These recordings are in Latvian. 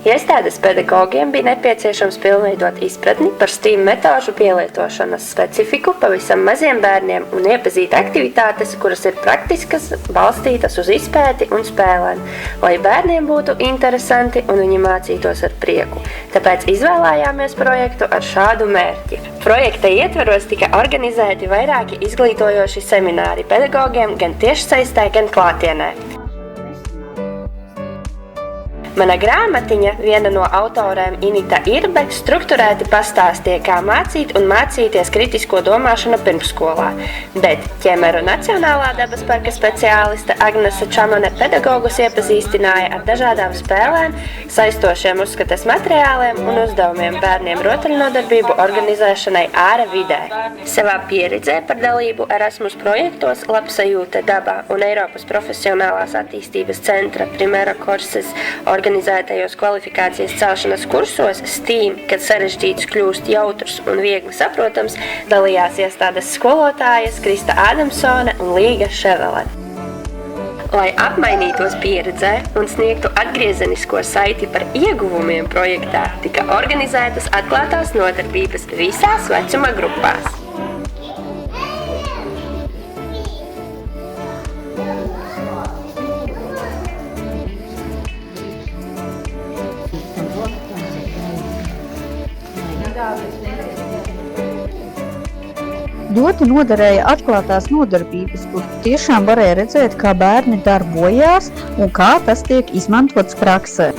Iestādes pedagogiem bija nepieciešams pilnveidot izpratni par STEAM metožu pielietošanas specifiku pavisam maziem bērniem un iepazīt aktivitātes, kuras ir praktiskas, balstītas uz izpēti un spēlēm, lai bērniem būtu interesanti un viņi mācītos ar prieku. Tāpēc izvēlējāmies projektu ar šādu mērķi. Projekta ietvaros tika organizēti vairāki izglītojoši semināri pedagogiem gan tiešsaistē, gan klātienē. Mana grāmatiņa, viena no autorēm Inita Irbe, strukturēti pastāstīja, kā mācīt un mācīties kritisko domāšanu pirmsskolā, bet Ķemeru Nacionālā dabas parka speciāliste Agnese Čamone pedagogus iepazīstināja ar dažādām spēlēm, saistošiem uzskates materiāliem un uzdevumiem bērniem rotaļnodarbību organizēšanai ārā vidē. Savā pieredzē par dalību Erasmus projektos Labsajūte dabā un Eiropas profesionālās attīstības centra Primera Courses organizētajos kvalifikācijas celšanas kursos STEAM, kad sarežģīts kļūst jautrus un viegli saprotams, dalījās iestādes skolotājas Krista Ādamsone un Līga Ševele. Lai apmainītos pieredzē un sniegtu atgriezenisko saiti par ieguvumiem projektā, tika organizētas atklātās nodarbības visās vecuma grupās. Ļoti noderēja atklātās nodarbības, kur tiešām varēja redzēt, kā bērni darbojās un kā tas tiek izmantots praksē.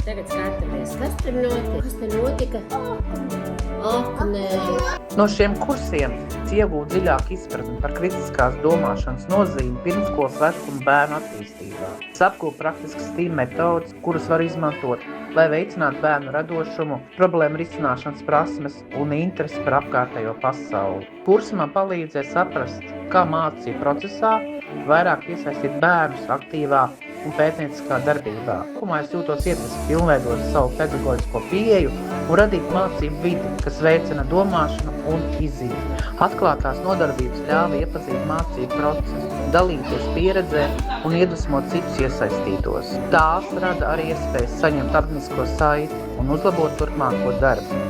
Tagad skatāmies, kas te notika? Ak, nē. No šiem kursiem iegūt dziļāku izpratni par kritiskās domāšanas nozīmi pirmsskolas vecuma bērnu attīstībā. Apkopo praktiskas STEAM metodes, kuras var izmantot, lai veicinātu bērnu radošumu, problēmu risināšanas prasmes un interesi par apkārtējo pasauli. Kursi man palīdzēja saprast, kā mācību procesā vairāk iesaistīt bērnus aktīvā un pētnieciskā darbībā. Es jūtos iedvesmu pilnveidot savu pedagoģisko pieeju un radīt mācību vidi, kas veicina domāšanu un izziņu. Atklātās nodarbības ļāva iepazīt mācību procesu, dalīties pieredzē un iedvesmot citus iesaistītos. Tās rada arī iespējas saņemt atmisko saiti un uzlabot turpmāko darbu.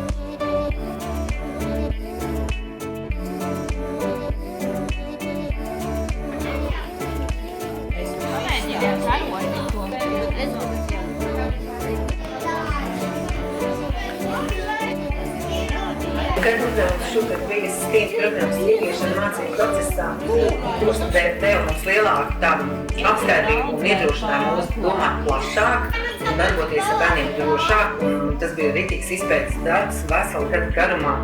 Kad uzdevums šogad bija STEAM programmas ieviešana mācību procesā, kursu dēļ mums lielāku tādu apskaidrību un iedrošinājumu mūs domāt plašāk un darboties ar bērniem drošāk, un tas bija rītīgs izpētes darbs veselu gadu garumā.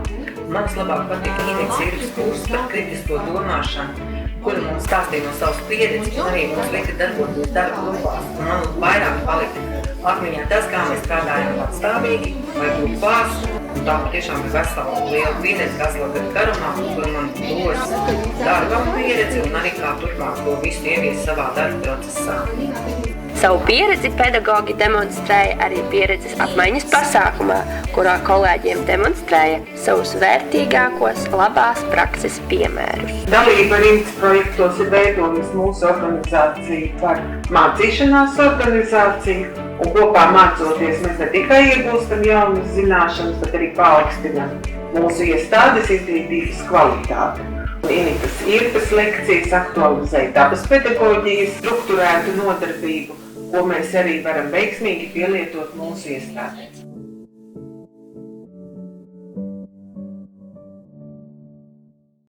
Mums labāk patika Initas Irbes kurs par kritisko domāšanu, kura mums stāstīja no savas pieredzes un arī mums lika darboties darba grupās. Un man vairāk palika atmiņā tas, kā mēs strādājam patstāvīgi vai grupās. Un tā patiešām ir vesela liela pieredze, vesela gadu garumā, kur man dos darba pieredzi un arī kā turpmāk to visu ievies savā darba procesā. Savu pieredzi pedagogi demonstrēja arī pieredzes apmaiņas pasākumā, kurā kolēģiem demonstrēja savus vērtīgākos labās prakses piemērus. Dalība Rimts projektos ir veidojusi mūsu organizāciju par mācīšanās organizāciju, un kopā mācoties mēs ne tikai iegūstam jaunas zināšanas, bet arī paaugstinām mūsu iestādes izglītības kvalitāti. Initas Irbes lekcijas aktualizēja dabas pedagoģijas strukturētu nodarbību, ko mēs arī varam veiksmīgi pielietot mūsu iestādēs.